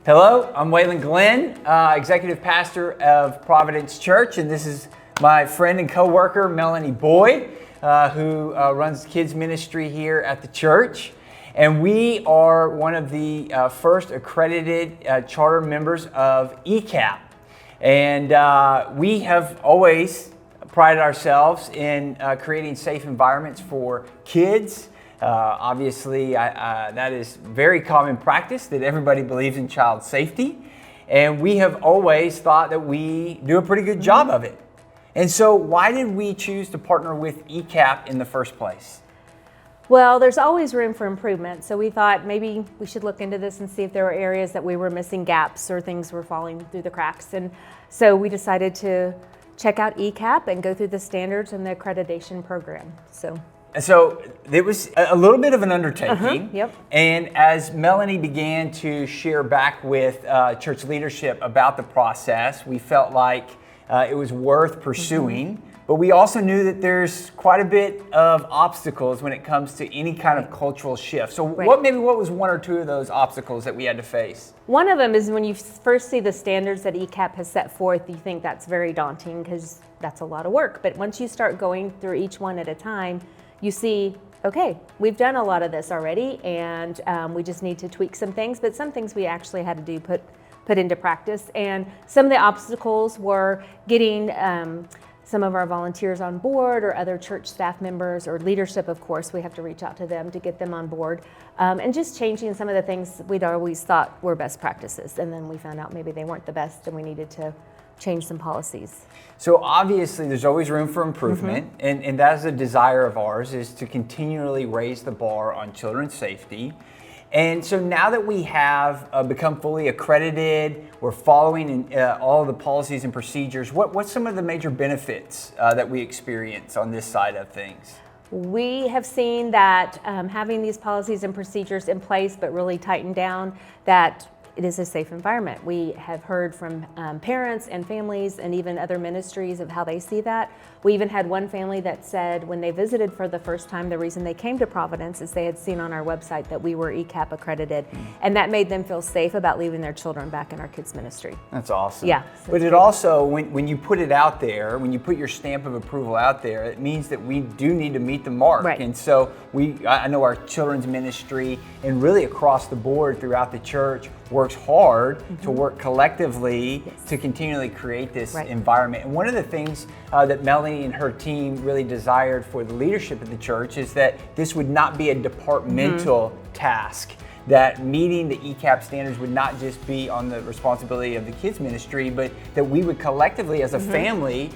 Hello, I'm Weyland Glenn, Executive Pastor of Providence Church, and this is my friend and co-worker, Melanie Boyd, who runs kids ministry here at the church. And we are one of the first accredited charter members of ECAP. And we have always prided ourselves in creating safe environments for kids. Obviously, that is very common practice, that everybody believes in child safety. And we have always thought that we do a pretty good job of it. And so why did we choose to partner with ECAP in the first place? Well, there's always room for improvement. So we thought maybe we should look into this and see if there were areas that we were missing gaps or things were falling through the cracks. And so we decided to check out ECAP and go through the standards and the accreditation program. So it was a little bit of an undertaking. Yep. And as Melanie began to share back with church leadership about the process, we felt like it was worth pursuing. But we also knew that there's quite a bit of obstacles when it comes to any kind of cultural shift. So what was one or two of those obstacles that we had to face? One of them is when you first see the standards that ECAP has set forth, you think that's very daunting because that's a lot of work. But once you start going through each one at a time, you see, okay, we've done a lot of this already, and we just need to tweak some things, but some things we actually had to do put into practice. And some of the obstacles were getting some of our volunteers on board, or other church staff members, or leadership, of course. We have to reach out to them to get them on board, and just changing some of the things we'd always thought were best practices, and then we found out maybe they weren't the best, and we needed to change some policies. So obviously there's always room for improvement, and that is a desire of ours, is to continually raise the bar on children's safety. And so now that we have become fully accredited, we're following all of the policies and procedures, what's some of the major benefits that we experience on this side of things? We have seen that having these policies and procedures in place but really tightened down, that it is a safe environment. We have heard from parents and families and even other ministries of how they see that. We even had one family that said when they visited for the first time, the reason they came to Providence is they had seen on our website that we were ECAP accredited, and that made them feel safe about leaving their children back in our kids ministry. That's awesome. Yeah. But it also, when you put it out there, when you put your stamp of approval out there, it means that we do need to meet the mark. Right. And so I know our children's ministry, and really across the board throughout the church, works hard to work collectively to continually create this environment. And one of the things that Melanie and her team really desired for the leadership of the church is that this would not be a departmental task, that meeting the ECAP standards would not just be on the responsibility of the kids ministry, but that we would collectively as a family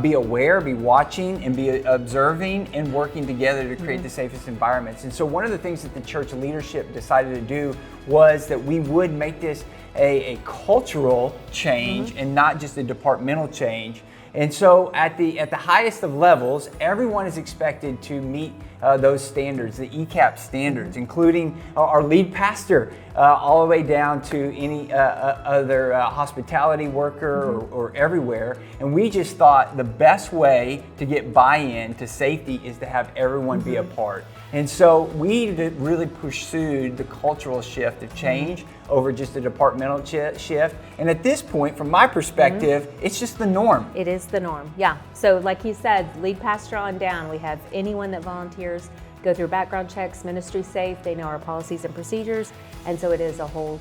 be aware, be watching, and be observing and working together to create the safest environments. And so one of the things that the church leadership decided to do was that we would make this a cultural change and not just a departmental change. And so at the highest of levels, everyone is expected to meet those standards, the ECAP standards, including our lead pastor, all the way down to any other hospitality worker or everywhere. And we just thought the best way to get buy-in to safety is to have everyone be a part. And so we really pursued the cultural shift of change over just a departmental shift. And at this point, from my perspective, it's just the norm. It is the norm, yeah. So like you said, lead pastor on down, we have anyone that volunteers go through background checks, ministry safe, they know our policies and procedures, and so it is a whole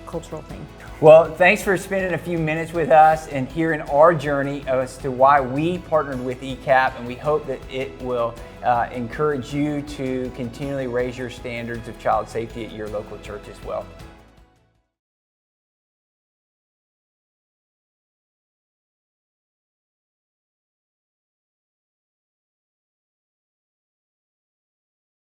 cultural thing. Well, thanks for spending a few minutes with us and hearing our journey as to why we partnered with ECAP, and we hope that it will encourage you to continually raise your standards of child safety at your local church as well.